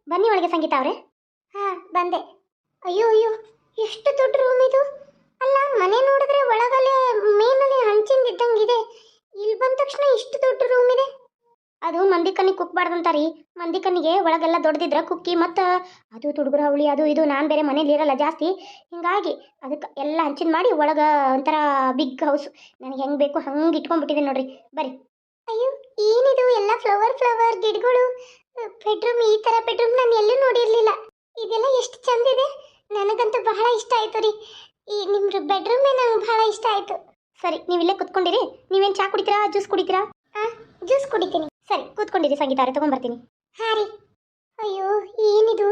ಬನ್ನಿ ಒಳಗೆ ಸಂಗೀತ ಅವರೇ. ಹಾ ಬಂದೆ. ಅಯ್ಯೋ ಅಯ್ಯೋ, ಎಷ್ಟು ದೊಡ್ಡ ರೂಮ್ ಇದು. ಅಲ್ಲ, ಮನೆ ನೋಡಿದ್ರೆ ಒಳಗಲೆ ಮೇನಲ್ಲಿ ಹಂಚಿಂದಿದ್ದಂಗಿದೆ. ಇಲ್ಲಿ ಬಂದ ತಕ್ಷಣ ಇಷ್ಟು ದೊಡ್ಡ ರೂಮ್ ಇದೆ. ಅದು ಮಂದಿ ಕಣ್ಣಿಗೆ ಕುಕ್ಬಾರ್ದಂತಾರಿ. ಮಂದಿ ಕಣ್ಣಿಗೆ ಒಳಗೆಲ್ಲ ದೊಡ್ಡದಿದ್ರೆ ಕುಕ್ಕಿ ಮತ್ತು ಅದು ತುಡುಗ್ರ ಅವಳಿ ಅದು ಇದು. ನಾನು ಬೇರೆ ಮನೇಲಿ ಇರಲ್ಲ ಜಾಸ್ತಿ, ಹಿಂಗಾಗಿ ಅದಕ್ಕೆ ಎಲ್ಲ ಹಂಚಿನ ಮಾಡಿ ಒಳಗೆ ಒಂಥರ ಬಿಗ್ ಹೌಸ್. ನನಗೆ ಹೆಂಗೆ ಬೇಕು ಹಂಗೆ ಇಟ್ಕೊಂಡ್ಬಿಟ್ಟಿದೆ ನೋಡ್ರಿ. ಬರ್ರಿ. ಅಯ್ಯೋ, ಏನಿದು ಎಲ್ಲ ಫ್ಲವರ್ ಫ್ಲವರ್ ಗಿಡಗಳು. ಬೆಡ್ರೂಮ್, ಈ ಥರ ಬೆಡ್ರೂಮ್ ನಾನು ಎಲ್ಲೂ ನೋಡಿರಲಿಲ್ಲ. ಇದೆಲ್ಲ ಎಷ್ಟು ಚಂದ ಇದೆ. ನನಗಂತೂ ಬಹಳ ಇಷ್ಟ ಆಯಿತು ರೀ. ಈ ನಿಮ್ಮ ಬೆಡ್ರೂಮೇ ನಂಗೆ ಬಹಳ ಇಷ್ಟ ಆಯಿತು. ಸರಿ, ನೀವಿಲ್ಲೇ ಕುತ್ಕೊಂಡಿರಿ. ನೀವೇನು ಚಾ ಕುಡಿತೀರಾ, ಜ್ಯೂಸ್ ಕುಡಿತೀರಾ? ಹಾಂ, ಜ್ಯೂಸ್ ಕುಡಿತೀನಿ. ಸರಿ, ಕೂತ್ಕೊಂಡಿರಿ ಸಂಗೀತ ಅವರೇ, ತೊಗೊಂಬರ್ತೀನಿ. ಹಾಂ ರೀ. ಅಯ್ಯೋ, ಏನಿದು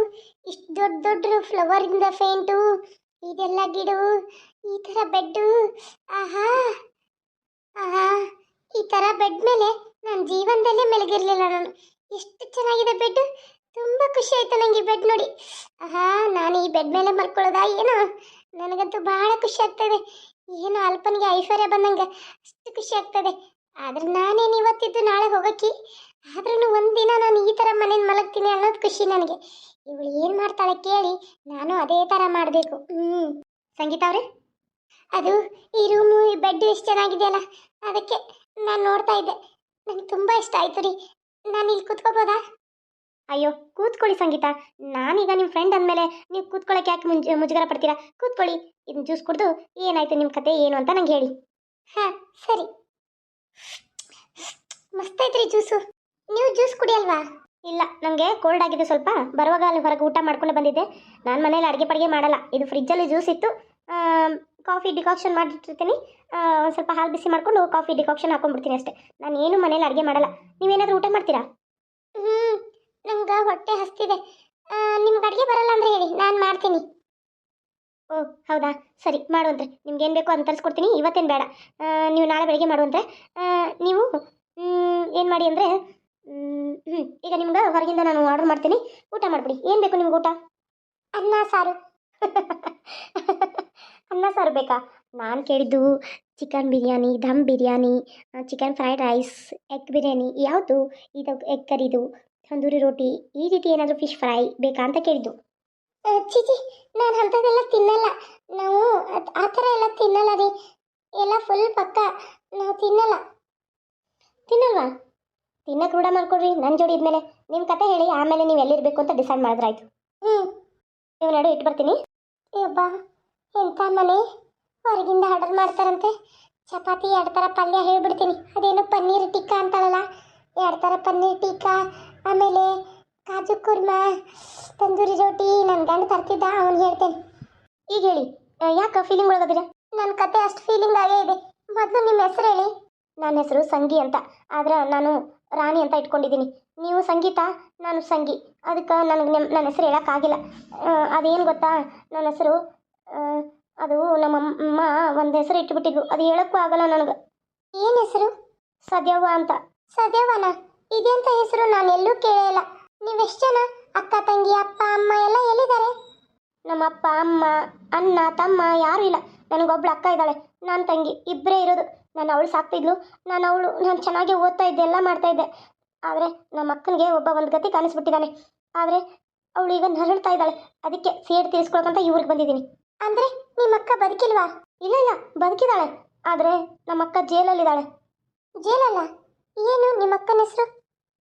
ಇಷ್ಟು ದೊಡ್ಡ ದೊಡ್ಡ ಫ್ಲವರಿಂದ ಫೇಂಟು, ಇದೆಲ್ಲ ಗಿಡ, ಈ ಥರ ಬೆಡ್ಡು. ಆಹಾ ಆಹಾ, ಈ ಥರ ಬೆಡ್ ಮೇಲೆ ನಾನು ಜೀವನದಲ್ಲೇ ಮಲಗಿರಲಿಲ್ಲ ನಾನು. ಎಷ್ಟು ಚೆನ್ನಾಗಿದೆ ಬೆಡ್. ತುಂಬ ಖುಷಿ ಆಯಿತು ನನಗೆ ಈ ಬೆಡ್ ನೋಡಿ. ಆಹಾ, ನಾನು ಈ ಬೆಡ್ ಮೇಲೆ ಮಲ್ಕೊಳ್ಳೋದಾ ಏನೋ. ನನಗಂತೂ ಬಹಳ ಖುಷಿ ಆಗ್ತದೆ. ಏನೋ ಅಲ್ಪನಿಗೆ ಐಶ್ವರ್ಯ ಬಂದಂಗೆ ಅಷ್ಟು ಖುಷಿ ಆಗ್ತದೆ. ಆದ್ರೆ ನಾನೇನು ಇವತ್ತಿದ್ದು ನಾಳೆ ಹೋಗಕ್ಕೆ. ಆದ್ರೂ ಒಂದಿನ ನಾನು ಈ ಥರ ಮನೇಲಿ ಮಲಗ್ತೀನಿ ಅನ್ನೋದು ಖುಷಿ ನನಗೆ. ಇವಳು ಏನು ಮಾಡ್ತಾಳೆ ಕೇಳಿ ನಾನು ಅದೇ ಥರ ಮಾಡಬೇಕು. ಸಂಗೀತ ಅವರೇ, ಅದು ಈ ರೂಮು, ಈ ಬೆಡ್ ಎಷ್ಟು ಚೆನ್ನಾಗಿದೆಯಲ್ಲ, ಅದಕ್ಕೆ ನಾನು ನೋಡ್ತಾ ಇದ್ದೆ. ನನಗೆ ತುಂಬ ಇಷ್ಟ ಆಯಿತು ರೀ. ನಾನು ಇಲ್ಲಿ ಕೂತ್ಕೋಬೋದಾ? ಅಯ್ಯೋ, ಕೂತ್ಕೊಳ್ಳಿ ಸಂಗೀತ. ನಾನೀಗ ನಿಮ್ಮ ಫ್ರೆಂಡ್ ಅಂದಮೇಲೆ ನೀವು ಕೂತ್ಕೊಳ್ಳೋಕೆ ಯಾಕೆ ಮುಜುಗರ ಪಡ್ತೀರಾ? ಕೂತ್ಕೊಳ್ಳಿ. ಇದನ್ನ ಜ್ಯೂಸ್ ಕುಡಿದು ಏನಾಯ್ತು ನಿಮ್ಮ ಕತೆ ಏನು ಅಂತ ನಂಗೆ ಹೇಳಿ. ಹಾಂ ಸರಿ. ಮಸ್ತೈತ್ರಿ ಜ್ಯೂಸು. ನೀವು ಜ್ಯೂಸ್ ಕುಡಿಯಲ್ವಾ? ಇಲ್ಲ, ನನಗೆ ಕೋಲ್ಡ್ ಆಗಿದೆ ಸ್ವಲ್ಪ. ಬರುವಾಗ ಅಲ್ಲಿ ಹೊರಗೆ ಊಟ ಮಾಡ್ಕೊಂಡು ಬಂದಿದ್ದೆ. ನಾನು ಮನೇಲಿ ಅಡುಗೆ ಪಡಿಗೆ ಮಾಡಲ್ಲ. ಇದು ಫ್ರಿಜ್ಜಲ್ಲಿ ಜ್ಯೂಸ್ ಇತ್ತು. ಕಾಫಿ ಡಿಕಾಕ್ಷನ್ ಮಾಡಿಟ್ಟಿರ್ತೀನಿ. ಒಂದು ಸ್ವಲ್ಪ ಹಾಲು ಬಿಸಿ ಮಾಡಿಕೊಂಡು ಕಾಫಿ ಡಿಕಾಕ್ಷನ್ ಹಾಕೊಂಡ್ಬಿಡ್ತೀನಿ ಅಷ್ಟೇ. ನಾನು ಏನು ಮನೇಲಿ ಅಡುಗೆ ಮಾಡಲ್ಲ. ನೀವೇನಾದರೂ ಊಟ ಮಾಡ್ತೀರಾ? ನಂಗೆ ಹೊಟ್ಟೆ ಹಸ್ತಿದೆ. ನಿಮ್ಗೆ ಅಡುಗೆ ಬರಲ್ಲ ಅಂದರೆ ಹೇಳಿ, ನಾನು ಮಾಡ್ತೀನಿ. ಓ ಹೌದಾ, ಸರಿ ಮಾಡುವಂತೆ. ನಿಮ್ಗೆ ಏನು ಬೇಕೋ ಅದನ್ನು ತರಿಸ್ಕೊಡ್ತೀನಿ. ಇವತ್ತೇನು ಬೇಡ, ನೀವು ನಾಳೆ ಬೆಳಗ್ಗೆ ಮಾಡುವಂತೆ. ನೀವು ಏನು ಮಾಡಿ ಅಂದರೆ, ಈಗ ನಿಮ್ಗೆ ಹೊರಗಿಂದ ನಾನು ಆರ್ಡರ್ ಮಾಡ್ತೀನಿ. ಊಟ ಮಾಡಿಬಿಡಿ. ಏನು ಬೇಕು ನಿಮ್ಗೆ ಊಟ? ಅನ್ನ ಸಾರು. ಅನ್ನ ಸಾರು ಬೇಕಾ? ನಾನು ಕೇಳಿದ್ದು chicken biryani, dum biryani, chicken fried rice, egg biryani. ಯಾವುದು ಇದು? ಎಗ್ ಕರಿದು, ತಂದೂರಿ ರೋಟಿ, ಈ ರೀತಿ ಏನಾದರೂ ಫಿಶ್ ಫ್ರೈ ಬೇಕಾ ಅಂತ ಕೇಳಿದ್ದು. ಚಿಚಿ, ನಾನು ಅಂಥದ್ದೆಲ್ಲ ತಿನ್ನಲ್ಲ. ನಾವು ಆ ಥರ ಎಲ್ಲ ತಿನ್ನಲ್ಲ ರೀ. ಎಲ್ಲ ಫುಲ್ ಪಕ್ಕ ನಾವು ತಿನ್ನಲ್ಲ. ತಿನ್ನಲ್ವಾ? ತಿನ್ನಕ್ಕೆ ರೂಢ ಮಾಡ್ಕೊಡ್ರಿ ನನ್ನ ಜೋಡಿ ಇದ್ಮೇಲೆ. ನಿಮ್ಮ ಕತೆ ಹೇಳಿ, ಆಮೇಲೆ ನೀವು ಎಲ್ಲಿರಬೇಕು ಅಂತ ಡಿಸೈಡ್ ಮಾಡಿದ್ರಾಯ್ತು. ನೀವು ನಡು ಇಟ್ಟು ಬರ್ತೀನಿ. ಯಬ್ಬಾ, ಎಂಥ ಮನೆ. ಹೊರಗಿಂದ ಆರ್ಡರ್ ಮಾಡ್ತಾರಂತೆ. ಚಪಾತಿ 2 ಥರ ಪಲ್ಯ ಹೇಳ್ಬಿಡ್ತೀನಿ. ಅದೇನು ಪನ್ನೀರ್ ಟಿಕ್ಕಾ ಅಂತಾಳಲ್ಲ, 2 ಥರ ಪನ್ನೀರ್ ಟಿಕ್ಕಾ, ಆಮೇಲೆ ಕಾಜು ಕುರ್ಮಾ, ತಂದೂರಿ ರೋಟಿ. ನನ್ನ ಗಂಡ ತರ್ತಿದ್ದ, ಅವನು ಹೇಳ್ತೇನೆ. ಈಗ ಹೇಳಿ, ಯಾಕೆ ಫೀಲಿಂಗ್ ಒಳಗದಿರ? ನನ್ನ ಕತೆ ಅಷ್ಟು ಫೀಲಿಂಗ್ ಆಗೇ ಇದೆ. ಮೊದಲು ನಿಮ್ಮ ಹೆಸರು ಹೇಳಿ. ನನ್ನ ಹೆಸರು ಸಂಗಿ ಅಂತ, ಆದ್ರೆ ನಾನು ರಾಣಿ ಅಂತ ಇಟ್ಕೊಂಡಿದ್ದೀನಿ. ನೀವು ಸಂಗೀತ, ನಾನು ಸಂಗಿ. ಅದಕ್ಕೆ ನನಗೆ ನನ್ನ ಹೆಸರು ಹೇಳೋಕ್ಕಾಗಿಲ್ಲ. ಅದೇನು ಗೊತ್ತಾ, ನನ್ನ ಹೆಸರು ಅದು ನಮ್ಮಮ್ಮ ಒಂದು ಹೆಸರು ಇಟ್ಬಿಟ್ಟಿದ್ಲು. ಅದು ಹೇಳೋಕ್ಕೂ ಆಗಲ್ಲ ನನಗೆ. ಏನು ಹೆಸರು? ಸದ್ಯವ್ವ ಅಂತ. ಸದ್ಯವ್ವನ? ಇದೆಂಥ ಹೆಸರು? ನಾನು ಎಲ್ಲೂ ಕೇಳಿಲ್ಲ. ನೀವೆಷ್ಟು ಜನ? ಅಕ್ಕ ತಂಗಿ, ಅಪ್ಪ ಅಮ್ಮ ಎಲ್ಲ ಎಲ್ಲಿದ್ದಾರೆ? ನಮ್ಮ ಅಪ್ಪ ಅಮ್ಮ ಅಣ್ಣ ತಮ್ಮ ಯಾರೂ ಇಲ್ಲ. ನನಗೊಬ್ಳು ಅಕ್ಕ ಇದ್ದಾಳೆ, ನಾನು ತಂಗಿ, ಇಬ್ಬರೇ ಇರೋದು. ನಾನು ಅವಳು ಸಾಕ್ತಿದ್ಲು. ನಾನು ಚೆನ್ನಾಗಿ ಓದ್ತಾ ಇದ್ದೆ, ಎಲ್ಲ ಮಾಡ್ತಾಯಿದ್ದೆ. ಆದರೆ ನಮ್ಮ ಅಕ್ಕನಿಗೆ ಒಬ್ಬ ಒಂದು ಗತಿ ಕಾಣಿಸ್ಬಿಟ್ಟಿದ್ದಾನೆ. ಆದರೆ ಅವಳು ಈಗ ನರಳ್ತಾ ಇದ್ದಾಳೆ. ಅದಕ್ಕೆ ಸೇಡ್ ತೀರಿಸ್ಕೊಳಕಂತ ಇವ್ರಿಗೆ ಬಂದಿದ್ದೀನಿ. ಅಂದರೆ ನಿಮ್ಮ ಅಕ್ಕ ಬದುಕಿಲ್ವಾ? ಇಲ್ಲ ಇಲ್ಲ, ಬದುಕಿದ್ದಾಳೆ. ಆದರೆ ನಮ್ಮ ಅಕ್ಕ ಜೈಲಲ್ಲಿದ್ದಾಳೆ. ಜೈಲಲ್ಲ? ಏನು ನಿಮ್ಮ ಅಕ್ಕನ ಹೆಸರು?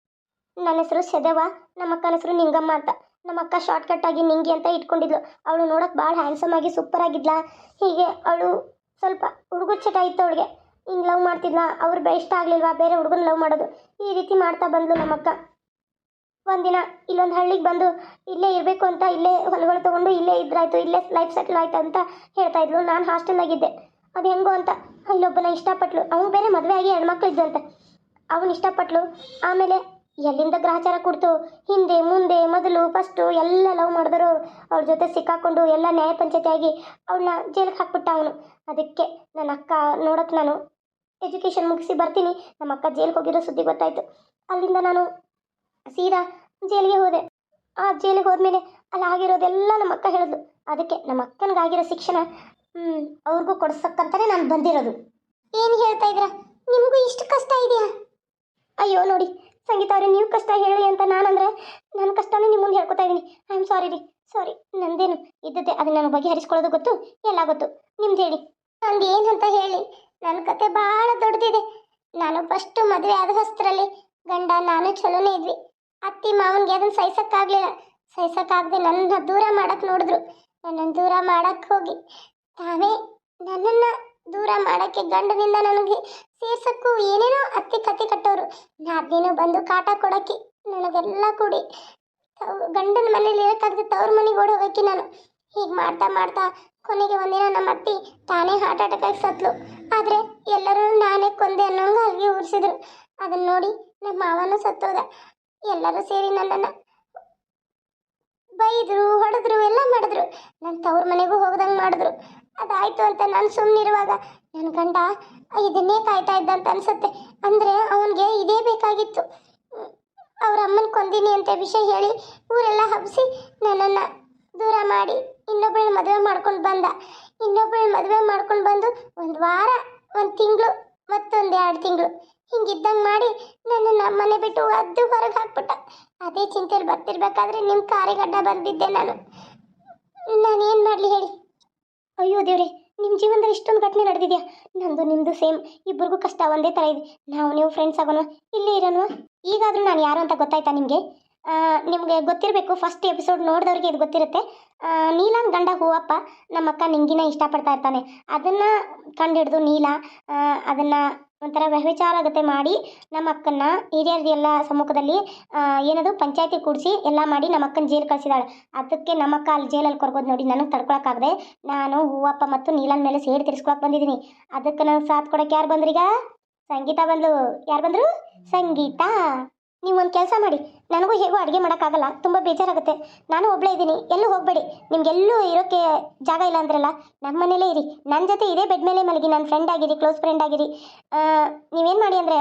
ನನ್ನ ಹೆಸರು ಸದವ್ವ, ನಮ್ಮ ಅಕ್ಕನ ಹೆಸರು ನಿಂಗಮ್ಮ ಅಂತ. ನಮ್ಮ ಅಕ್ಕ ಶಾರ್ಟ್ಕಟ್ ಆಗಿ ನಿಂಗಿ ಅಂತ ಇಟ್ಕೊಂಡಿದ್ಲು. ಅವಳು ನೋಡೋಕೆ ಭಾಳ ಹ್ಯಾಂಡ್ಸಮ್ ಆಗಿ ಸೂಪರ್ ಆಗಿದ್ಲಾ. ಹೀಗೆ ಅವಳು ಸ್ವಲ್ಪ ಹುಡುಗರ ಚಟ ಇತ್ತು ಅವಳಿಗೆ. ಹಿಂಗೆ ಲವ್ ಮಾಡ್ತಿದ್ಲ. ಅವ್ರು ಇಷ್ಟ ಆಗಲಿಲ್ವಾ ಬೇರೆ ಹುಡುಗನ ಲವ್ ಮಾಡೋದು. ಈ ರೀತಿ ಮಾಡ್ತಾ ಬಂದ್ಲು ನಮ್ಮಕ್ಕ. ಒಂದಿನ ಇಲ್ಲೊಂದು ಹಳ್ಳಿಗೆ ಬಂದು ಇಲ್ಲೇ ಇರಬೇಕು ಅಂತ, ಇಲ್ಲೇ ಹೊಲಗಳು ತೊಗೊಂಡು ಇಲ್ಲೇ ಇದ್ರಾಯ್ತು, ಇಲ್ಲೇ ಲೈಫ್ ಸೆಟ್ಲ್ ಆಯ್ತು ಅಂತ ಹೇಳ್ತಾ ಇದ್ಲು. ನಾನು ಹಾಸ್ಟೆಲ್ನಾಗಿದ್ದೆ. ಅದು ಹೆಂಗೋ ಅಂತ ಇಲ್ಲೊಬ್ಬನ ಇಷ್ಟಪಟ್ಲು. ಅವನು ಬೇರೆ ಮದುವೆ ಆಗಿ ಹೆಣ್ಮಕ್ಳು ಇದ್ದಂತೆ. ಅವನು ಇಷ್ಟಪಟ್ಲು. ಆಮೇಲೆ ಎಲ್ಲಿಂದ ಗ್ರಹಚಾರ ಕೊಡ್ತು, ಹಿಂದೆ ಮುಂದೆ ಮೊದಲು ಫಸ್ಟು ಎಲ್ಲ ಲವ್ ಮಾಡಿದ್ರು. ಅವ್ರ ಜೊತೆ ಸಿಕ್ಕಾಕೊಂಡು ಎಲ್ಲ ನ್ಯಾಯ ಪಂಚಾಯತಿ ಆಗಿ ಅವಳನ್ನ ಜೈಲಿಗೆ ಹಾಕ್ಬಿಟ್ಟ ಅವನು. ಅದಕ್ಕೆ ನನ್ನ ಅಕ್ಕ ನೋಡೋಕೆ ನಾನು ಎಜುಕೇಷನ್ ಮುಗಿಸಿ ಬರ್ತೀನಿ, ನಮ್ಮ ಅಕ್ಕ ಜೈಲಿಗೆ ಹೋಗಿರೋ ಸುದ್ದಿ ಗೊತ್ತಾಯಿತು. ಅಲ್ಲಿಂದ ನಾನು ಸೀದಾ ಜೈಲಿಗೆ ಹೋದೆ. ಆ ಜೈಲಿಗೆ ಹೋದ್ಮೇಲೆ ಅಲ್ಲಿ ಆಗಿರೋದೆಲ್ಲ ನಮ್ಮ ಅಕ್ಕ ಹೇಳಿದ್ಲು. ಅದಕ್ಕೆ ನಮ್ಮ ಅಕ್ಕನಿಗಾಗಿರೋ ಶಿಕ್ಷಣ ಅವ್ರಿಗೂ ಕೊಡ್ಸಕ್ಕಂತಾನೆ ನಾನು ಬಂದಿರೋದು. ಏನು ಹೇಳ್ತಾ ಇದ್ದೀರಾ? ನಿಮಗೂ ಇಷ್ಟು ಕಷ್ಟ ಇದೆಯಾ? ಅಯ್ಯೋ ನೋಡಿ, ಸಂಗೀತ ಅವ್ರೆ, ನೀವು ಕಷ್ಟ ಹೇಳಿ ಅಂತ ನಾನಂದ್ರೆ ನನ್ನ ಕಷ್ಟನೇ ನಿಮ್ಮ ಮುಂದೆ ಹೇಳ್ಕೊತಾ ಇದ್ದೀನಿ. ಐ ಆಮ್ ಸಾರಿ ರೀ, ಸಾರಿ. ನಂದೇನು ಇದ್ದದ್ದೇ, ಅದನ್ನ ನಾನು ಬಗೆಹರಿಸ್ಕೊಳ್ಳೋದು ಗೊತ್ತು, ಎಲ್ಲ ಗೊತ್ತು. ನಿಮ್ದು ಹೇಳಿ. ನಂದು ಏನಂತ ಹೇಳಿ, ನನ್ನ ಕತೆ ಭಾಳ ದೊಡ್ಡದಿದೆ. ನಾನು ಫಸ್ಟ್ ಮದುವೆ ಆದ ಹೊಸ್ತರಲ್ಲಿ ಗಂಡ ನಾನು ಚಲೋನೇ ಇದ್ವಿ. ಅತ್ತಿ ಮಾವನಿಗೆ ಅದನ್ನ ಸಹಿಸಕ್ಕಾಗದೆ ನನ್ನ ದೂರ ಮಾಡಕ್ಕೆ ನೋಡಿದ್ರು. ನನ್ನನ್ನು ದೂರ ಮಾಡಕ್ಕೆ ಹೋಗಿ ತಾವೇ ನನ್ನನ್ನು ದೂರ ಮಾಡೋಕ್ಕೆ ಗಂಡನಿಂದ ನನಗೆ ಸೇರ್ಸಕ್ಕೂ ಏನೇನೋ ಅತ್ತಿ ಕತೆ ಕಟ್ಟೋರು. ನಾದಿನ ಬಂದು ಕಾಟ ಕೊಡೋಕ್ಕೆ ನನಗೆಲ್ಲ ಕೂಡಿ ಗಂಡನ ಮನೇಲಿ ಇರೋಕ್ಕಾಗದೆ ತವ್ರ ಮನೆಗೆ ಓಡಿ ಹೋಗಕ್ಕೆ ನಾನು. ಹೀಗೆ ಮಾಡ್ತಾ ಮಾಡ್ತಾ ಕೊನೆಗೆ ಒಂದಿನ ನಮ್ಮ ಅತ್ತಿ ತಾನೇ ಹಾರ್ಟ್ ಅಟ್ಯಾಕ್ ಆಗಿ ಸತ್ಲು. ಆದರೆ ಎಲ್ಲರೂ ನಾನೇ ಕೊಂದೆ ಅನ್ನೋಂಗೆ ಅಲ್ಲಿಗೆ ಉರಿಸಿದ್ರು. ಅದನ್ನ ನೋಡಿ ನಮ್ಮ ಮಾವನೂ ಸತ್ತೋದ. ಎಲ್ಲರೂ ಸೇರಿ ನನ್ನನ್ನು ಬೈದ್ರು, ಹೊಡೆದ್ರು, ಎಲ್ಲ ಮಾಡಿದ್ರು. ನನ್ನ ತವ್ರ ಮನೆಗೂ ಹೋಗ್ದಂಗೆ ಮಾಡಿದ್ರು. ಅದಾಯ್ತು ಅಂತ ನಾನು ಸುಮ್ಮನಿರುವಾಗ ನನ್ನ ಗಂಡ ಇದನ್ನೇ ಕಾಯ್ತಾ ಇದ್ದ ಅಂತ ಅನ್ಸುತ್ತೆ. ಅಂದರೆ ಅವನಿಗೆ ಇದೇ ಬೇಕಾಗಿತ್ತು. ಅವ್ರ ಅಮ್ಮನ ಕೊಂದಿನಿ ಅಂತ ವಿಷಯ ಹೇಳಿ ಊರೆಲ್ಲ ಹಬ್ಬಿಸಿ ನನ್ನನ್ನು ದೂರ ಮಾಡಿ ಇನ್ನೊಬ್ಬಳ ಮದುವೆ ಮಾಡ್ಕೊಂಡು ಬಂದ. ಇನ್ನೊಬ್ಬಳ ಮದುವೆ ಮಾಡ್ಕೊಂಡು ಬಂದು ಒಂದು ವಾರ, ಒಂದು ತಿಂಗಳು, ಮತ್ತೊಂದು 2 ತಿಂಗಳು ಹಿಂಗಿದ್ದಂಗೆ ಮಾಡಿ ನನ್ನನ್ನು ಮನೆ ಬಿಟ್ಟು ಒದ್ದು ಹೊರಗೆ ಹಾಕ್ಬಿಟ್ಟ. ಅದೇ ಚಿಂತೆಯಲ್ಲಿ ಬರ್ತಿರ್ಬೇಕಾದ್ರೆ ನಿಮ್ಮ ಕಾರಿಗಡ್ಡ ಬಂದಿದ್ದೆ ನಾನೇನು ಮಾಡಲಿ ಹೇಳಿ. ಅಯ್ಯೋ ದೇವ್ರೆ, ನಿಮ್ಮ ಜೀವನದಲ್ಲಿ ಇಷ್ಟೊಂದು ಘಟನೆ ನಡೆದಿದೆಯಾ? ನಂದು ನಿಮ್ಮದು ಸೇಮ್, ಇಬ್ಬರಿಗೂ ಕಷ್ಟ ಒಂದೇ ಥರ ಇದೆ. ನೀವು ಫ್ರೆಂಡ್ಸ್ ಆಗೋಣ, ಇಲ್ಲೇ ಇರೋಣ. ಈಗಾದರೂ ನಾನು ಯಾರು ಅಂತ ಗೊತ್ತಾಯ್ತಾ ನಿಮಗೆ? ನಿಮಗೆ ಗೊತ್ತಿರಬೇಕು, ಫಸ್ಟ್ ಎಪಿಸೋಡ್ ನೋಡಿದವ್ರಿಗೆ ಇದು ಗೊತ್ತಿರುತ್ತೆ. ನೀಲನ್ ಗಂಡ ಹೂವಪ್ಪ ನಮ್ಮ ಅಕ್ಕ ನಿಂಗಿನ ಇಷ್ಟಪಡ್ತಾ ಇರ್ತಾನೆ. ಅದನ್ನು ಕಂಡುಹಿಡಿದು ನೀಲ ಅದನ್ನು ಒಂಥರ ವ್ಯಭಿಚಾರಗತೆ ಮಾಡಿ ನಮ್ಮ ಅಕ್ಕನ್ನ ಹಿರಿಯರದೆಲ್ಲ ಸಮ್ಮುಖದಲ್ಲಿ ಏನದು ಪಂಚಾಯತಿ ಕೂಡಿಸಿ ಎಲ್ಲ ಮಾಡಿ ನಮ್ಮ ಅಕ್ಕನ ಜೈಲು ಕಳಿಸಿದಾಳೆ. ಅದಕ್ಕೆ ನಮ್ಮ ಅಕ್ಕ ಅಲ್ಲಿ ಜೈಲಲ್ಲಿ ಕೊರ್ಗೋದು ನೋಡಿ ನನಗೆ ತಡ್ಕೊಳಕ್ಕಾಗದೆ ನಾನು ಹೂವಪ್ಪ ಮತ್ತು ನೀಲನ್ ಮೇಲೆ ಸೇಡಿ ತಿರ್ಸ್ಕೊಳಕ್ಕೆ ಬಂದಿದ್ದೀನಿ. ಅದಕ್ಕೆ ನನಗೆ ಸಾಥ್ ಕೊಡೋಕೆ ಯಾರು ಬಂದ್ರೀಗ? ಸಂಗೀತ ಬಂದ್ಲು. ಯಾರು ಬಂದರು? ಸಂಗೀತ. ನೀವು ಒಂದು ಕೆಲಸ ಮಾಡಿ, ನನಗೂ ಹೇಗೂ ಅಡುಗೆ ಮಾಡೋಕ್ಕಾಗಲ್ಲ, ತುಂಬ ಬೇಜಾರಾಗುತ್ತೆ. ನಾನು ಒಬ್ಬಳೇ ಇದ್ದೀನಿ, ಎಲ್ಲೂ ಹೋಗಬೇಡಿ. ನಿಮಗೆಲ್ಲೂ ಇರೋಕ್ಕೆ ಜಾಗ ಇಲ್ಲ ಅಂದ್ರಲ್ಲ, ನಮ್ಮ ಮನೇಲೇ ಇರಿ. ನನ್ನ ಜೊತೆ ಇದೇ ಬೆಡ್ ಮೇಲೆ ಮಲಗಿ, ನನ್ನ ಫ್ರೆಂಡ್ ಆಗಿರಿ, ಕ್ಲೋಸ್ ಫ್ರೆಂಡ್ ಆಗಿರಿ. ನೀವೇನು ಮಾಡಿ ಅಂದರೆ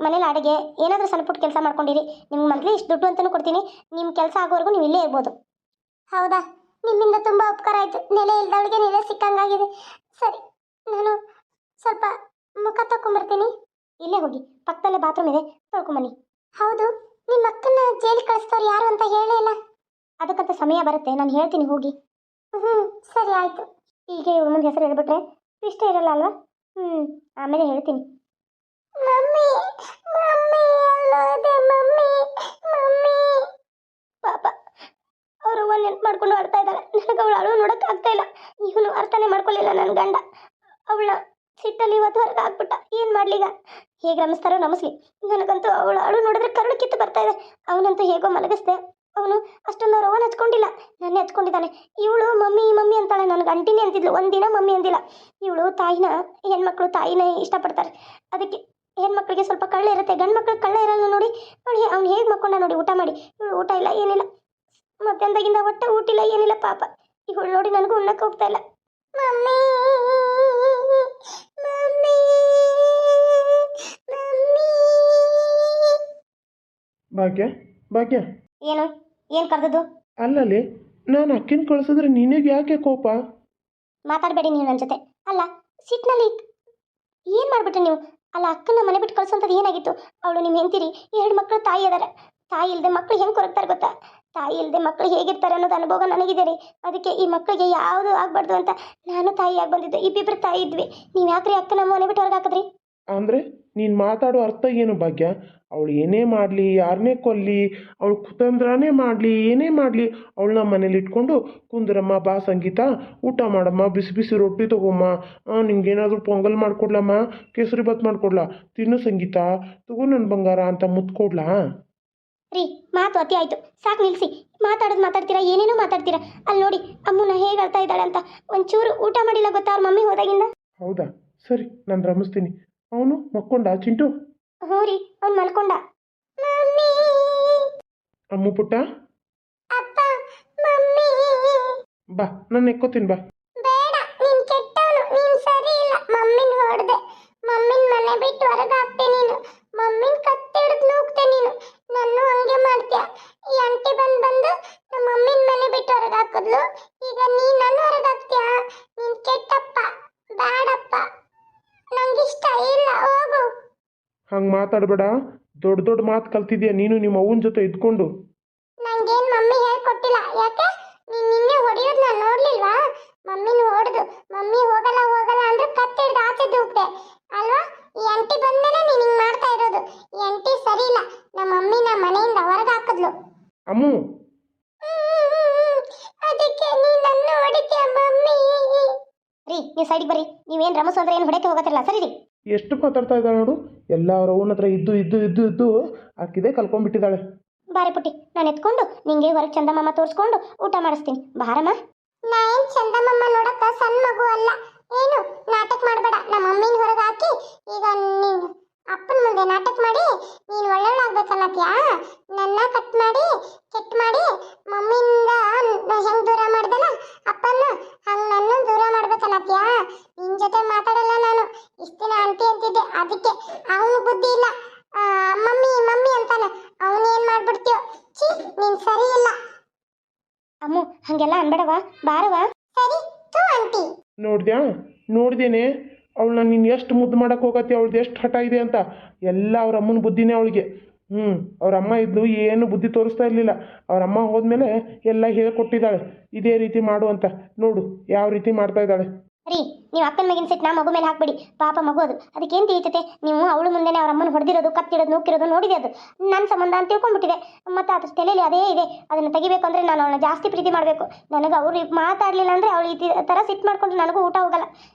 ಮನೇಲಿ ಅಡುಗೆ ಏನಾದರೂ ಸಣ್ಣ ಪುಟ್ಟ ಕೆಲಸ ಮಾಡ್ಕೊಂಡಿರಿ. ನಿಮ್ಗೆ ಮಂತ್ಲಿ ಇಷ್ಟು ದುಡ್ಡು ಅಂತಲೂ ಕೊಡ್ತೀನಿ. ನಿಮ್ಮ ಕೆಲಸ ಆಗೋವರೆಗೂ ನೀವು ಇಲ್ಲೇ ಇರ್ಬೋದು. ಹೌದಾ? ನಿಮ್ಮಿಂದ ತುಂಬ ಉಪಕಾರ ಆಯಿತು. ನೆಲೆ ಇಲ್ದವಳಿಗೆ ನೆಲೆ ಸಿಕ್ಕಂಗಾಗಿದೆ. ಸರಿ, ನಾನು ಸ್ವಲ್ಪ ಮುಖ ತಗೊಂಬರ್ತೀನಿ. ಇಲ್ಲೇ ಹೋಗಿ, ಪಕ್ಕದಲ್ಲೇ ಬಾತ್ರೂಮ್ ಇದೆ, ತೊಳ್ಕೊಂಬನ್ನಿ. ಹೌದು, ನಿಮ್ಮ ಅಕ್ಕನ ಜೈಲು ಕಳಿಸ್ತವ್ರು ಯಾರು ಅಂತ ಹೇಳೇ ಇಲ್ಲ. ಅದಕ್ಕಂತ ಸಮಯ ಬರುತ್ತೆ, ನಾನು ಹೇಳ್ತೀನಿ, ಹೋಗಿ. ಸರಿ ಆಯಿತು. ಹೀಗೆ ಇವಳ ಮುಂದೆ ಹೆಸರು ಹೇಳ್ಬಿಟ್ರೆ ಇಷ್ಟ ಇರಲ್ಲ ಅಲ್ವಾ? ಆಮೇಲೆ ಹೇಳ್ತೀನಿ. ಮಮ್ಮಿ ಮಮ್ಮಿ ಅಲ್ಲೋದೆ ಮಮ್ಮಿ ಮಮ್ಮಿ. ಪಾಪ ಅವರು ಒಂದು ನೆನ್ಪು ಮಾಡ್ಕೊಂಡು ಆಡ್ತಾ ಇದ್ದಾಳೆ. ನನಗೆ ಅವಳು ಅಳು ನೋಡೋಕ್ಕಾಗ್ತಾ ಇಲ್ಲ. ಇವನು ಅರ್ಥನೇ ಮಾಡ್ಕೊಳ್ಳಿಲ್ಲ ನನ್ನ ಗಂಡ. ಅವಳ ಸಿಟ್ಟಲ್ಲಿ ಇವತ್ತು ಹೊರಗೆ ಹಾಕ್ಬಿಟ್ಟ. ಏನು ಮಾಡ್ಲೀಗ? ಹೇಗೆ ರಮಿಸ್ತಾರೋ ನಮಿಸ್ಲಿ. ನನಗಂತೂ ಅವಳು ಅಳು ನೋಡಿದ್ರೆ ಕರುಳು ಕಿತ್ತು ಬರ್ತಾ ಇದೆ. ಅವನಂತೂ ಹೇಗೋ ಮಲಗಿಸ್ದೆ. ಅವನು ಅಷ್ಟೊಂದು ರವನ ಹಚ್ಕೊಂಡಿಲ್ಲ, ನನ್ನೇ ಹಚ್ಕೊಂಡಿದ್ದಾನೆ. ಇವಳು ಮಮ್ಮಿ ಮಮ್ಮಿ ಅಂತಾಳೆ, ನನಗೆ ಅಂಟಿನಿ ಅಂತಿದ್ಲು, ಒಂದಿನ ಮಮ್ಮಿ ಅಂದಿಲ್ಲ. ಇವಳು ಹೆಣ್ಮಕ್ಳು ತಾಯಿನೇ ಇಷ್ಟಪಡ್ತಾರೆ. ಅದಕ್ಕೆ ಹೆಣ್ಮಕ್ಳಿಗೆ ಸ್ವಲ್ಪ ಕಳ್ಳ ಇರುತ್ತೆ, ಗಂಡು ಮಕ್ಳಿಗೆ ಕಳ್ಳ ಇರಲ್ಲ ನೋಡಿ. ಅವ್ನು ಹೇಗೆ ಮಕ್ಕೊಂಡ ನೋಡಿ ಊಟ ಮಾಡಿ. ಇವಳು ಊಟ ಇಲ್ಲ, ಏನಿಲ್ಲ, ಮಧ್ಯಾಹ್ನದಾಗಿಂದ ಒಟ್ಟೆ ಊಟಿಲ್ಲ, ಏನಿಲ್ಲ ಪಾಪ. ಇವಳು ನೋಡಿ ನನಗೂ ಉಣ್ಣಕ್ಕೆ ಹೋಗ್ತಾ ಇಲ್ಲ. Mummy mummy mummy. ಭಾಗ್ಯ ಭಾಗ್ಯ, ಏನು ಕರೆದದ್ದು? ಅಲ್ಲಲ್ಲಿ ನಾನು ಅಕ್ಕಿನ ಕಳಿಸಿದ್ರೆ ನಿನಗೆ ಯಾಕೆ ಕೋಪ? ಮಾತಾಡಬೇಡಿ ನೀವು ನನ್ನ ಜೊತೆ. ಅಲ್ಲ, ಸಿಟ್ನಲ್ಲಿ ಏನು ಮಾಡಿಬಿಟ್ರೆ ನೀವು? ಅಲ್ಲ, ಅಕ್ಕನ ಮನೆ ಬಿಟ್ಟು ಕಳಿಸೋಂಥದ್ದು ಏನಾಗಿತ್ತು? ಅವಳು ನಿಮ್ಮ ಹೆಂಡ್ತಿರಿ, 2 ಮಕ್ಕಳು ತಾಯಿ ಅದಾರ. ತಾಯಿ ಇಲ್ಲದೆ ಮಕ್ಕಳು ಹೆಂಗೆ ಕೊರಗ್ತಾರೆ ಗೊತ್ತಾ? ತಾಯಿ ಇಲ್ಲದೆ ಮಕ್ಕಳು ಹೇಗಿರ್ತಾರೆ ಅನ್ನೋದು ಅನುಭವ ನನಗಿದೆ ರೀ. ಅದಕ್ಕೆ ಈ ಮಕ್ಕಳಿಗೆ ಯಾವುದು ಆಗಬಾರ್ದು ಅಂತ ನಾನು ತಾಯಿಯಾಗಿ ಬಂದಿದ್ದೆ. ಇಬ್ಬಿಬ್ಬರು ತಾಯಿ ಇದ್ವಿ. ನೀವು ಯಾಕ್ರಿ ಅಕ್ಕನ ಮನೆ ಬಿಟ್ಟು ಹೊರಗೆ ಹಾಕಿದ್ರಿ? ಅಂದರೆ ನೀನು ಮಾತಾಡೋ ಅರ್ಥ ಏನು ಭಾಗ್ಯ? ಅವಳು ಏನೇ ಮಾಡಲಿ, ಯಾರನ್ನೇ ಕೊಲ್ಲಿ, ಅವಳು ಕುತಂತ್ರನೇ ಮಾಡಲಿ, ಏನೇ ಮಾಡಲಿ, ಅವಳನ್ನ ಮನೇಲಿ ಇಟ್ಕೊಂಡು ಕುಂದ್ರಮ್ಮ, ಬಾ ಸಂಗೀತ ಊಟ ಮಾಡಮ್ಮ, ಬಿಸಿ ಬಿಸಿ ರೊಟ್ಟಿ ತೊಗೊಮ್ಮ, ನಿಂಗೇನಾದರೂ ಪೊಂಗಲ್ ಮಾಡಿಕೊಡ್ಲಮ್ಮ, ಕೇಸರಿ ಬಾತ್ ಮಾಡಿಕೊಡ್ಲಾ, ತಿನ್ನು ಸಂಗೀತ, ತಗೋ ನನ್ನ ಬಂಗಾರ ಅಂತ ಮುತ್ತು ಕೊಡ್ಲಾ? ರೀ, ಮಾತು ಅತಿ ಆಯಿತು, ಸಾಕು ನಿಲ್ಲಿಸಿ. ಮಾತಾಡ್ತೀರಾ, ಏನೇನೋ ಮಾತಾಡ್ತೀರಾ. ಅಲ್ಲಿ ನೋಡಿ ಅಮ್ಮನ ಹೇಗೆ ಅಳ್ತಾ ಇದ್ದಾಳೆ ಅಂತ. ಒಂಚೂರು ಊಟ ಮಾಡಿಲ್ಲ ಗೊತ್ತಾ ಅವ್ರ ಮಮ್ಮಿ ಹೋದಾಗಿಂದ? ಹೌದಾ? ಸರಿ, ನಾನು ರಮಿಸ್ತೀನಿ. ಅವನು ಮಕ್ಕೊಂಡ ಚಿಂಟು? ಹ್ಞೂ ರೀ, ಅವ್ನು ಮಲ್ಕೊಂಡ. ಅಮ್ಮು ಪುಟ್ಟ, ಅಪ್ಪ, ಮಮ್ಮಿ. ಬಾ, ನಾನು ಎಕ್ಕೋತೀನಿ, ಬಾ. ಬೇಡ, ನೀನು ಕೆಟ್ಟವನು, ನೀನು ಸರಿ ಇಲ್ಲ. ಮಮ್ಮಿನ ಹೊಡೆದೆ, ಮಮ್ಮಿನ ಮನೆ ಬಿಟ್ಟು ಹೊರಗೆ ಹಾಕ್ತೆ ನೀನು. ಮಮ್ಮಿನ ಕತ್ತಿಡ್ದು ನೂಕ್ತೆ ನೀನು. ನಾನು ಹಂಗೆ ಮಾಡ್ತೀಯ. ಈ ಅಂಟಿ ಬಂದು ನಮ್ಮ ಮಮ್ಮಿನ ಮನೆ ಬಿಟ್ಟು ಹೊರಗೆ ಹಾಕಿದ್ಲು. ಈಗ ನೀನು ನನ್ನ ಹೊರಗೆ ಹಾಕ್ತೀಯ? ನೀನು ಕೆಟ್ಟಪ್ಪ, ಬೇಡಪ್ಪ, ನಂಗಿಷ್ಟ ಇಲ್ಲ, ಹೋಗು. ಹಂಗೆ ಮಾತಾಡಬೇಡ. ದೊಡ್ಡ ದೊಡ್ಡ ಮಾತು ಕಲ್ತಿದ್ಯಾ ನೀನು ನಿಮ್ಮ ಅವ್ವನ ಜೊತೆ ಇದ್ಕೊಂಡು. ನಂಗೇನ್ ಮಮ್ಮಿ ಹೇಳ್ಕೊಟ್ಟಿಲ್ಲ. ಯಾಕೆ ನೀನ್ ನಿನ್ನೆ ಹೊಡೆಯೋದು ನಾನು ನೋಡ್ಲಿಲ್ವಾ? ಮಮ್ಮಿನ ಹೊಡೆದು ಮಮ್ಮಿ ಹೋಗಲ್ಲ ಹೋಗಲ್ಲ ಅಂದ್ರೆ ಕತ್ತಿಡ್ದು ಆಚೆ ದೂಕ್ದೆ ಅಲ್ವಾ? ಈ ಅಂಟಿ ಬಂದ್ಮೇಲೆ ನೀನ್ ಹಿಂಗ್ ಮಾಡ್ತಾ ಇರೋದು. ಈ ಅಂಟಿ ಸರಿ ಇಲ್ಲ. ನಮ್ಮ ಮಮ್ಮಿನ ಮನೆಯಿಂದ ಹೊರಗೆ ಹಾಕಿದ್ಲು. ಅಮ್ಮು ಅದಕ್ಕೆ ನೀನ್ ನನ್ನ ಹೊಡಿತೀಯ ಮಮ್ಮಿ. ರೀ ನೀವು ಸೈಡಿಗೆ ಬರ್ರಿ. ನೀವೇನು ರಮಸು ಅಂದ್ರೆ ಏನು ಹೊಡೆಯಕ್ಕೆ ಹೋಗತ್ತಿರಲ್ಲ, ಸರಿ ರೀ. ಎಷ್ಟು ಮಾತಾಡ್ತಾ ಇದ್ದಾಳೆ ನೋಡು. ಎಲ್ಲ ಅವ್ರ ಅವನ ಹತ್ರ ಇದ್ದು ಇದ್ದು ಇದ್ದು ಇದ್ದು ಆಕಿದೆ ಕಲ್ಕೊಂಡ್ಬಿಟ್ಟಿದ್ದಾಳೆ. ಬಾರಿ ಪುಟ್ಟಿ, ನಾನು ಎತ್ಕೊಂಡು ನಿಂಗೆ ಹೊರಗೆ ಚಂದಮಾಮ ತೋರಿಸ್ಕೊಂಡು ಊಟ ಮಾಡಿಸ್ತೀನಿ. ಬಾರಮ್ಮ. ನಾ ಏನು ಚಂದಮಾಮ ನೋಡಕ್ಕ ಸಣ್ಣ ಮಗು ಅಲ್ಲ. ಏನು ನಾಟಕ ಮಾಡಬೇಡ. ನಮ್ಮ ಮಮ್ಮಿನ ಹೊರಗೆ ಹಾಕಿ ಈಗ ನೀನು ಅಪ್ಪನ ಮುಂದೆ ನಾಟಕ ಮಾಡಿ ನೀನು ಒಳ್ಳೆಯವಳಾಗ್ಬೇಕನ್ನತ್ಯಾ? ನನ್ನ ಕಟ್ ಮಾಡಿ ಕೆಟ್ ಮಾಡಿ ಮಮ್ಮಿಯಿಂದ ಹೆಂಗ್ ದೂರ ಮಾಡ್ದಲ್ಲ ಅಪ್ಪನ, ಹಂಗೆ ನನ್ನ ದೂರ ಮಾಡ್ಬೇಕನ್ನತ್ಯಾ? ನಿನ್ನ ಜೊತೆ ಮಾತಾಡಲ್ಲ ನಾನು. ಇಷ್ಟು ದಿನ ಆಂಟಿ ಅಂತಿದ್ದೆ, ಅದಕ್ಕೆ ಅವನು ಬುದ್ಧಿ ಇಲ್ಲ. ಮಮ್ಮಿ ಮಮ್ಮಿ ಅಂತಾನೆ. ಅವನು ಏನು ಮಾಡ್ಬಿಡ್ತೀಯೋ. ಛೀ, ನೀನು ಸರಿ ಇಲ್ಲ. ಅಮ್ಮು ಹಂಗೆಲ್ಲ ಅನ್ಬೇಡವಾ, ಬಾರವಾ. ಸರಿ ತೂ ಆಂಟಿ. ನೋಡ್ದೇನೆ ಅವಳನ್ನ ನೀನು ಎಷ್ಟು ಮುದ್ದು ಮಾಡಕ್ಕೆ ಹೋಗತ್ತೆ, ಅವಳ್ದು ಎಷ್ಟು ಹಠ ಇದೆ ಅಂತ. ಎಲ್ಲ ಅವ್ರ ಅಮ್ಮನ ಬುದ್ಧಿನೇ ಅವಳಿಗೆ. ಅವ್ರ ಅಮ್ಮ ಇದ್ಲು ಏನು ಬುದ್ಧಿ ತೋರಿಸ್ತಾ ಇರಲಿಲ್ಲ. ಅವ್ರ ಅಮ್ಮ ಹೋದ್ಮೇಲೆ ಎಲ್ಲ ಹೇಳ್ಕೊಟ್ಟಿದ್ದಾಳೆ, ಇದೇ ರೀತಿ ಮಾಡು ಅಂತ. ನೋಡು ಯಾವ ರೀತಿ ಮಾಡ್ತಾ ಇದ್ದಾಳೆ. ರೀ, ನೀವು ಅಕ್ಕನ ಮೇಗಿನ ಸಿಟ್ಟು ನಾ ಮಗು ಮೇಲೆ ಹಾಕ್ಬಿಡಿ. ಪಾಪ ಮಗು ಅದು, ಅದಕ್ಕೇನು ತಿಳಿತೈತೆ? ನೀವು ಅವಳು ಮುಂದೆನೇ ಅವ್ರ ಅಮ್ಮನ ಹೊಡೆದಿರೋದು, ಕತ್ತಿರೋದು, ನೂಕಿರೋದು ನೋಡಿದೆ. ಅದು ನನ್ನ ಸಂಬಂಧ ಅಂತ ತಿಳ್ಕೊಂಡ್ಬಿಟ್ಟಿದೆ. ಮತ್ತು ಅದ್ರ ತಲೆಯಲ್ಲಿ ಅದೇ ಇದೆ. ಅದನ್ನು ತೆಗಿಬೇಕು ಅಂದರೆ ನಾನು ಅವಳನ್ನ ಜಾಸ್ತಿ ಪ್ರೀತಿ ಮಾಡಬೇಕು. ನನಗೆ ಅವ್ರು ಮಾತಾಡಲಿಲ್ಲ ಅಂದರೆ ಅವಳು ಈ ಥರ ಸಿಟ್ಟು ಮಾಡ್ಕೊಂಡ್ರೆ ನನಗೂ ಊಟ ಹೋಗಲ್ಲ.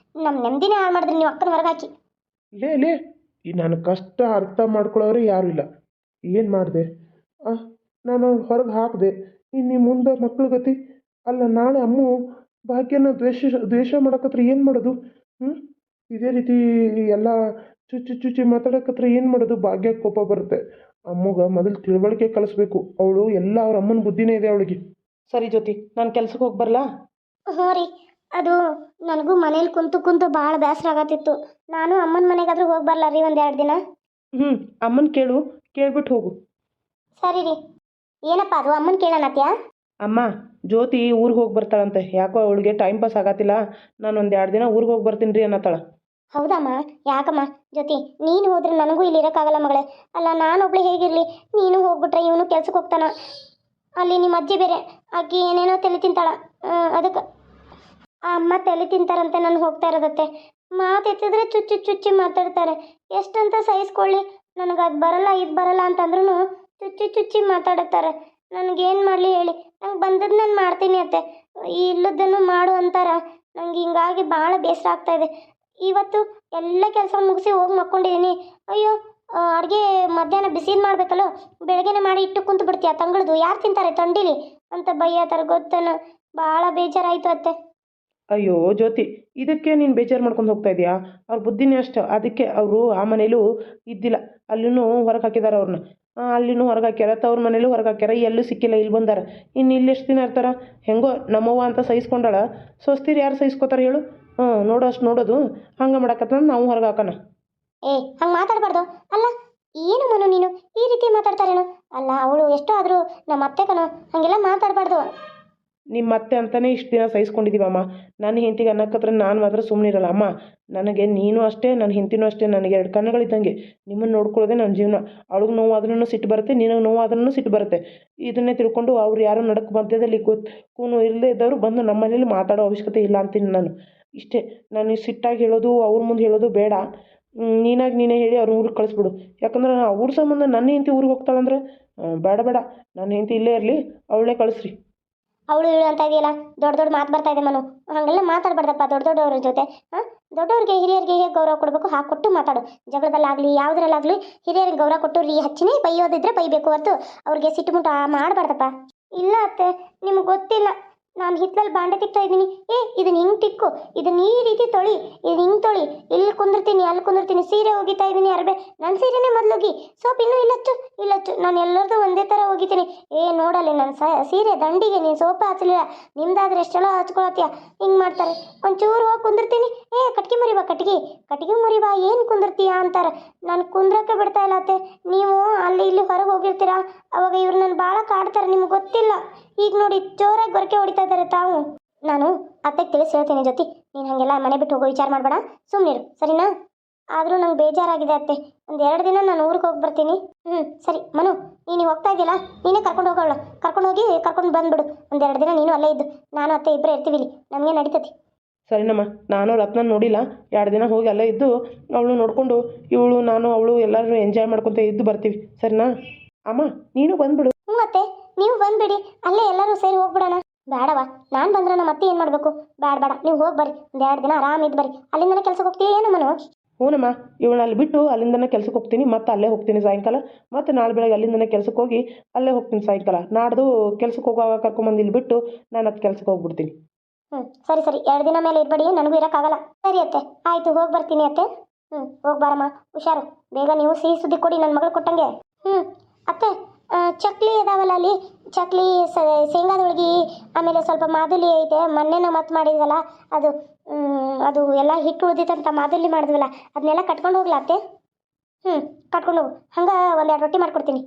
ನಮ್ಮ ನೆಮ್ಮದಿನೇ ಹಾಳು ಮಾಡಿದ್ರಿ ನೀವು ಅಕ್ಕನ ಹೊರಗೆ ಹಾಕಿ. ಲೇ ಈ ನನ್ನ ಕಷ್ಟ ಅರ್ಥ ಮಾಡ್ಕೊಳ್ಳೋರು ಯಾರೂ ಇಲ್ಲ. ಏನು ಮಾಡಿದೆ? ನಾನು ಅವ್ಳು ಹೊರಗೆ ಹಾಕಿದೆ. ಇನ್ನು ಮುಂದೆ ಮಕ್ಳ ಗತಿ. ಅಲ್ಲ, ನಾಳೆ ಅಮ್ಮು ಭಾಗ್ಯನ ದ್ವೇಷ ಮಾಡಕತ್ರ ಏನು ಮಾಡೋದು? ಇದೇ ರೀತಿ ಎಲ್ಲ ಚುಚ್ಚಿ ಮಾತಾಡಕತ್ರ ಏನು ಮಾಡೋದು? ಭಾಗ್ಯ ಕೋಪ ಬರುತ್ತೆ. ಅಮ್ಮಗ ಮೊದಲು ತಿಳುವಳಿಕೆ ಕಲಿಸ್ಬೇಕು. ಅವಳು ಎಲ್ಲ ಅವ್ರ ಅಮ್ಮನ ಬುದ್ಧಿನೇ ಇದೆ ಅವಳಿಗೆ. ಸರಿ ಜ್ಯೋತಿ, ನಾನು ಕೆಲ್ಸಕ್ಕೆ ಹೋಗಿ ಬರಲಾ? ಹ್ಞೂ ರೀ, ಅದು ನನಗೂ ಮನೇಲಿ ಕುಂತು ಭಾಳ ಬೇಸರ ಆಗತ್ತಿತ್ತು. ನಾನು ಅಮ್ಮನ ಮನೆಗಾದ್ರೂ ಹೋಗಿ ಬರಲ್ಲ ರೀ ಒಂದು 2 ದಿನ. ಅಮ್ಮನ ಕೇಳ್ಬಿಟ್ಟು ಹೋಗು. ಸರಿ ರೀ. ಏನಪ್ಪ ಅದು ಅಮ್ಮನ ಕೇಳೋಣತ್ಯಾ? ಅಮ್ಮ, ಜ್ಯೋತಿ ಊರಿಗೆ ಹೋಗಿ ಬರ್ತಾಳಂತೆ. ಯಾಕೋ ಅವಳಿಗೆ ಟೈಮ್ ಪಾಸ್ ಆಗತ್ತಿಲ್ಲ, ನಾನು ಒಂದು 2 ದಿನ ಊರಿಗೆ ಹೋಗಿ ಬರ್ತೀನಿ ರೀ ಅನ್ನತ್ತಾಳ. ಹೌದಮ್ಮ? ಯಾಕಮ್ಮ ಜ್ಯೋತಿ, ನೀನು ಹೋದ್ರೆ ನನಗೂ ಇಲ್ಲಿ ಇರೋಕ್ಕಾಗಲ್ಲ ಮಗಳೇ. ಅಲ್ಲ, ನಾನೊಬ್ಳು ಹೇಗಿರಲಿ? ನೀನು ಹೋಗ್ಬಿಟ್ರೆ ಇವನು ಕೆಲ್ಸಕ್ಕೆ ಹೋಗ್ತಾನ. ಅಲ್ಲಿ ನಿಮ್ಮ ಅಜ್ಜಿ ಬೇರೆ, ಆಕಿ ಏನೇನೋ ತಲೆ ತಿಂತಾಳ. ಅದಕ್ಕೆ ಆ ಅಮ್ಮ ತಲೆ ತಿಂತಾರಂತೆ ನಾನು ಹೋಗ್ತಾ ಇರೋದತ್ತೆ. ಮಾತು ಎತ್ತಿದ್ರೆ ಚುಚ್ಚಿ ಮಾತಾಡ್ತಾರೆ. ಎಷ್ಟಂತ ಸಹಿಸ್ಕೊಳ್ಳಿ? ನನಗೆ ಅದು ಬರಲ್ಲ ಇದು ಬರಲ್ಲ ಅಂತಂದ್ರೂ ಚುಚ್ಚಿ ಮಾತಾಡುತ್ತಾರೆ. ನನಗೇನು ಮಾಡಲಿ ಹೇಳಿ? ನಂಗೆ ಬಂದದ್ದು ನಾನು ಮಾಡ್ತೀನಿ ಅತ್ತೆ, ಇಲ್ಲದನ್ನು ಮಾಡು ಅಂತಾರ. ನಂಗೆ ಹಿಂಗಾಗಿ ಭಾಳ ಬೇಸರ ಆಗ್ತಾಯಿದೆ. ಇವತ್ತು ಎಲ್ಲ ಕೆಲಸ ಮುಗಿಸಿ ಹೋಗಿ ಮಕ್ಕೊಂಡಿದ್ದೀನಿ. ಅಯ್ಯೋ, ಅಡುಗೆ ಮಧ್ಯಾಹ್ನ ಬಿಸಿದು ಮಾಡಬೇಕಲ್ಲೋ, ಬೆಳಗ್ಗೆನೇ ಮಾಡಿ ಇಟ್ಟು ಕುಂತು ಬಿಡ್ತೀಯ. ತಂಗಳದು ಯಾರು ತಿಂತಾರೆ ತಂಡಿಲಿ ಅಂತ ಬೈಯತ್ತಾರೆ. ಗೊತ್ತೇನು? ಭಾಳ ಬೇಜಾರಾಯಿತು ಅತ್ತೆ. ಅಯ್ಯೋ ಜ್ಯೋತಿ, ಇದಕ್ಕೆ ನೀನು ಬೇಜಾರು ಮಾಡ್ಕೊಂಡು ಹೋಗ್ತಾ ಇದೆಯಾ? ಅವ್ರ ಬುದ್ಧಿನೇ ಅಷ್ಟು. ಅದಕ್ಕೆ ಅವರು ಆ ಮನೇಲೂ ಇದ್ದಿಲ್ಲ, ಅಲ್ಲೂ ಹೊರಗೆ ಹಾಕಿದ್ದಾರೆ ಅವ್ರನ್ನ. ಅಲ್ಲಿನೂ ಹೊರಗೆ ಹಾಕ್ಯಾರ, ತವ್ರ ಮನೇಲೂ ಹೊರಗೆ ಹಾಕ್ಯಾರ. ಎಲ್ಲೂ ಸಿಕ್ಕಿಲ್ಲ, ಇಲ್ಲಿ ಬಂದಾರ. ಇನ್ನು ಇಲ್ಲಿ ಎಷ್ಟು ದಿನ ಇರ್ತಾರ? ಹೆಂಗೋ ನಮ್ಮವ್ವ ಅಂತ ಸಹಿಸ್ಕೊಂಡಾಳ. ಸ್ವಸ್ತಿರು ಯಾರು ಸಹಿಸ್ಕೋತಾರೆ ಹೇಳು? ನೋಡೋದು ಹಂಗೆ ಮಾಡಕತ್ತಂದು ನಾವು ಹೊರಗೆ ಹಾಕೋಣ. ಹಂಗೆ ಮಾತಾಡಬಾರ್ದು. ಅಲ್ಲ, ಏನು ಮನು ನೀನು ಈ ರೀತಿ ಮಾತಾಡ್ತಾರೇನು? ಅಲ್ಲ, ಅವಳು ಎಷ್ಟೋ ಆದರೂ ನಮ್ಮ ಅತ್ತೆ ಕಣೋ, ಹಾಗೆಲ್ಲ ಮಾತಾಡಬಾರ್ದು. ನಿಮ್ಮ ಅತ್ತೆ ಅಂತಲೇ ಇಷ್ಟು ದಿನ ಸಹಿಸ್ಕೊಂಡಿದ್ದೀವಮ್ಮ. ನನ್ನ ಹೆಂಡತಿಗೆ ಅನ್ನಕ್ಕತ್ರ ನಾನು ಮಾತ್ರ ಸುಮ್ಮನೆ ಇರಲ್ಲ ಅಮ್ಮ. ನನಗೆ ನೀನು ಅಷ್ಟೇ, ನನ್ನ ಹೆಂಡತಿನೂ ಅಷ್ಟೇ. ನನಗೆ 2 ಕಣ್ಣುಗಳಿದ್ದಂಗೆ. ನಿಮ್ಮನ್ನು ನೋಡ್ಕೊಳ್ಳೋದೇ ನನ್ನ ಜೀವನ. ಅವಳಿಗೆ ನೋವು ಆದ್ರೂ ಸಿಟ್ಟು ಬರುತ್ತೆ, ನಿನಗೆ ನೋವು ಆದ್ರೂ ಸಿಟ್ಟು ಬರುತ್ತೆ. ಇದನ್ನೇ ತಿಳ್ಕೊಂಡು ಅವ್ರು ಯಾರು ನಡಕ್ಕೆ ಮಧ್ಯದಲ್ಲಿ ಕೂನು ಇಲ್ಲದೇ ಇದ್ದವರು ಬಂದು ನಮ್ಮ ಮನೇಲಿ ಮಾತಾಡೋ ಅವಶ್ಯಕತೆ ಇಲ್ಲ ಅಂತೀನಿ ನಾನು. ಇಷ್ಟೇ. ನಾನು ಸಿಟ್ಟಾಗಿ ಹೇಳೋದು, ಅವ್ರ ಮುಂದೆ ಹೇಳೋದು ಬೇಡ. ನೀನೇ ಹೇಳಿ ಅವ್ರ ಊರಿಗೆ ಕಳಿಸ್ಬಿಡು. ಯಾಕಂದ್ರೆ ಅವ್ರ ಸಂಬಂಧ ನನ್ನ ಹೆಂಡತಿ ಊರಿಗೆ ಹೋಗ್ತಾಳಂದ್ರೆ ಬೇಡ. ನನ್ನ ಹೆಂಡತಿ ಇಲ್ಲೇ ಇರಲಿ, ಅವಳೇ ಕಳಿಸ್ರಿ. ಅವಳು ಇವಳು ಅಂತ ಇದೆಯಲ್ಲ, ದೊಡ್ಡ ಮಾತು ಬರ್ತಾ ಇದೆ ಮನು. ಹಾಗೆಲ್ಲ ಮಾತಾಡಬಾರ್ದಪ್ಪ ದೊಡ್ಡವ್ರ ಜೊತೆ. ದೊಡ್ಡವ್ರಿಗೆ ಹಿರಿಯರಿಗೆ ಹೇಗೆ ಗೌರವ ಕೊಡಬೇಕು ಹಾಗೆ ಕೊಟ್ಟು ಮಾತಾಡು. ಜಗಳದಲ್ಲಾಗಲಿ ಯಾವುದ್ರಲ್ಲಾಗಲಿ ಹಿರಿಯರಿಗೆ ಗೌರವ ಕೊಟ್ಟು ಹಚ್ಚಿನೇ ಬೈಯೋದಿದ್ರೆ ಬೈಬೇಕು ಹೊರತು ಅವ್ರಿಗೆ ಸಿಟ್ಟುಮುಟ್ಟು ಮಾಡಬಾರ್ದಪ್ಪ. ಇಲ್ಲ ಅತ್ತೆ, ನಿಮ್ಗೆ ಗೊತ್ತಿಲ್ಲ. ನಾನು ಹಿತ್ತಲಲ್ಲಿ ಬಾಂಡೆ ತಿಕ್ತಾ ಇದ್ದೀನಿ. ಇದನ್ನ ಹಿಂಗೆ ತಿಕ್ಕು, ಇದನ್ನ ಈ ರೀತಿ ತೊಳಿ, ಇದನ್ನ ಹಿಂಗೆ ತೊಳಿ, ಇಲ್ಲಿ ಕುಂದಿರ್ತೀನಿ ಅಲ್ಲಿ ಕುಂದಿರ್ತೀನಿ. ಸೀರೆ ಒಗಿತಾ ಇದ್ದೀನಿ, ಅರ್ಬೆ ನನ್ನ ಸೀರೆನೇ ಮೊದಲೋಗಿ. ಸೋಪ್ ಇನ್ನೂ ಇಲ್ಲಚ್ಚು. ನಾನು ಎಲ್ಲರದು ಒಂದೇ ಥರ ಒಗಿತೀನಿ. ನೋಡಲ್ಲಿ ನನ್ನ ಸೀರೆ ದಂಡಿಗೆ ನೀನು ಸೋಪ ಹಚ್ಚಲಿಲ್ಲ. ನಿಮ್ದಾದ್ರೆ ಎಷ್ಟೆಲ್ಲ ಹಚ್ಕೊಳತ್ತೀಯ. ಹಿಂಗೆ ಮಾಡ್ತಾರೆ. ಒಂಚೂರು ಹೋಗಿ ಕುಂದಿರ್ತೀನಿ. ಕಟ್ಗೆ ಮುರಿಬಾ ಏನು ಕುಂದಿರ್ತೀಯ ಅಂತಾರೆ. ನಾನು ಕುಂದ್ರಕ್ಕೆ ಬಿಡ್ತಾ ಇಲ್ಲ ಅತ್ತೆ. ನೀವು ಅಲ್ಲಿ ಇಲ್ಲಿ ಹೊರಗೆ ಹೋಗಿರ್ತೀರಾ, ಅವಾಗ ಇವ್ರು ನನ್ನ ಭಾಳ ಕಾಡ್ತಾರೆ. ನಿಮ್ಗೆ ಗೊತ್ತಿಲ್ಲ. ಈಗ ನೋಡಿ ಜೋರಾಗಿ ಗೊರಕೆ ಹೊಡಿತಾ ಇದ್ದಾರೆ ತಾವು. ನಾನು ಅತ್ತೆಗೆ ತಿಳಿಸಿ ಹೇಳ್ತೀನಿ ಜ್ಯೋತಿ, ನೀನು ಹಾಗೆಲ್ಲ ಮನೆ ಬಿಟ್ಟು ಹೋಗೋ ವಿಚಾರ ಮಾಡಬೇಡ, ಸುಮ್ಮನಿರು, ಸರಿನಾ? ಆದರೂ ನಂಗೆ ಬೇಜಾರಾಗಿದೆ ಅತ್ತೆ. ಒಂದು 2 ದಿನ ನಾನು ಊರಿಗೆ ಹೋಗಿ ಬರ್ತೀನಿ. ಸರಿ ಮನು, ನೀನು ಹೋಗ್ತಾ ಇದೆಯಲ್ಲ, ನೀನೇ ಕರ್ಕೊಂಡು ಹೋಗೋಳು. ಕರ್ಕೊಂಡು ಹೋಗಿ ಕರ್ಕೊಂಡು ಬಂದುಬಿಡು. ಒಂದು 2 ದಿನ ನೀನು ಅಲ್ಲೇ ಇದ್ದು ನಾನು ಅತ್ತೆ ಇಬ್ಬರೇ ಇರ್ತೀವಿ ಇಲ್ಲಿ, ನಮಗೆ ನಡೀತೈತಿ. ಸರಿನಮ್ಮ, ನಾನು ರತ್ನ ನೋಡಿಲ್ಲ, 2 ದಿನ ಹೋಗಿ ಅಲ್ಲೇ ಇದ್ದು ಅವಳು ನೋಡಿಕೊಂಡು ಇವಳು ನಾನು ಅವಳು ಎಲ್ಲರೂ ಎಂಜಾಯ್ ಮಾಡ್ಕೊತ ಇದ್ದು ಬರ್ತೀವಿ. ಸರಿನಾ ಅಮ್ಮ, ನೀನು ಬಂದ್ಬಿಡು. ಹ್ಞೂ ಅತ್ತೆ, ನೀವು ಬಂದುಬಿಡಿ, ಅಲ್ಲೇ ಎಲ್ಲರೂ ಸೇರಿ ಹೋಗ್ಬಿಡೋಣ. ಬೇಡವಾ, ನಾನು ಬಂದ್ರೆ ನಮ್ಮ ಅತ್ತೆ ಏನು ಮಾಡಬೇಕು? ಬೇಡ, ನೀವು ಹೋಗಿ ಬರ್ರಿ, ಒಂದು 2 ದಿನ ಆರಾಮಿದ್ದು ಬರ್ರಿ. ಅಲ್ಲಿಂದನೇ ಕೆಲಸಕ್ಕೆ ಹೋಗ್ತೀವಿ ಏನು ಮನು? ಹ್ಞೂನಮ್ಮ, ಇವಳನ್ನ ಅಲ್ಲಿ ಬಿಟ್ಟು ಅಲ್ಲಿಂದನೇ ಕೆಲ್ಸಕ್ಕೆ ಹೋಗ್ತೀನಿ, ಮತ್ತೆ ಅಲ್ಲೇ ಹೋಗ್ತೀನಿ ಸಾಯಂಕಾಲ. ಮತ್ತು ನಾಳೆ ಬೆಳಗ್ಗೆ ಅಲ್ಲಿಂದನೇ ಕೆಲ್ಸಕ್ಕೆ ಹೋಗಿ ಅಲ್ಲೇ ಹೋಗ್ತೀನಿ ಸಾಯಂಕಾಲ. ನಾಡ್ದು ಕೆಲ್ಸಕ್ಕೆ ಹೋಗುವಾಗ ಕರ್ಕೊಂಬಂದು ಇಲ್ಲಿ ಬಿಟ್ಟು ನಾನು ಅದು ಕೆಲ್ಸಕ್ಕೆ ಹೋಗ್ಬಿಡ್ತೀನಿ. ಸರಿ 2 ದಿನ ಮೇಲೆ ಇರಬೇಡಿ, ನನಗೂ ಇರೋಕ್ಕಾಗಲ್ಲ. ಸರಿ ಅತ್ತೆ, ಆಯಿತು, ಹೋಗಿ ಬರ್ತೀನಿ ಅತ್ತೆ. ಹೋಗಿ ಬಾರಮ್ಮ, ಹುಷಾರು. ಬೇಗ ನೀವು ಸಿಹಿ ಸುದ್ದಿ ಕೊಡಿ ನನ್ನ ಮಗಳು ಕೊಟ್ಟಂಗೆ. ಅತ್ತೆ, ಚಕ್ಲಿ ಇದಾವಲ್ಲ ಅಲ್ಲಿ, ಚಕ್ಲಿ ಶೇಂಗಾದ ಹೋಳ್ಗೆ, ಆಮೇಲೆ ಸ್ವಲ್ಪ ಮಾದುಲಿ ಐತೆ. ಮೊನ್ನೆ ನಾವು ಮತ್ತೆ ಮಾಡಿದ್ವಲ್ಲ ಅದು, ಅದು ಎಲ್ಲ ಹಿಟ್ಟು ಉಳಿದಿತ್ತಂತ ಮಾದುಲಿ ಮಾಡಿದ್ವಲ್ಲ, ಅದನ್ನೆಲ್ಲ ಕಟ್ಕೊಂಡು ಹೋಗ್ಲಾ ಅತ್ತೆ? ಕಟ್ಕೊಂಡು ಹೋಗು. ಹಂಗೆ 1-2 ರೊಟ್ಟಿ ಮಾಡ್ಕೊಡ್ತೀನಿ.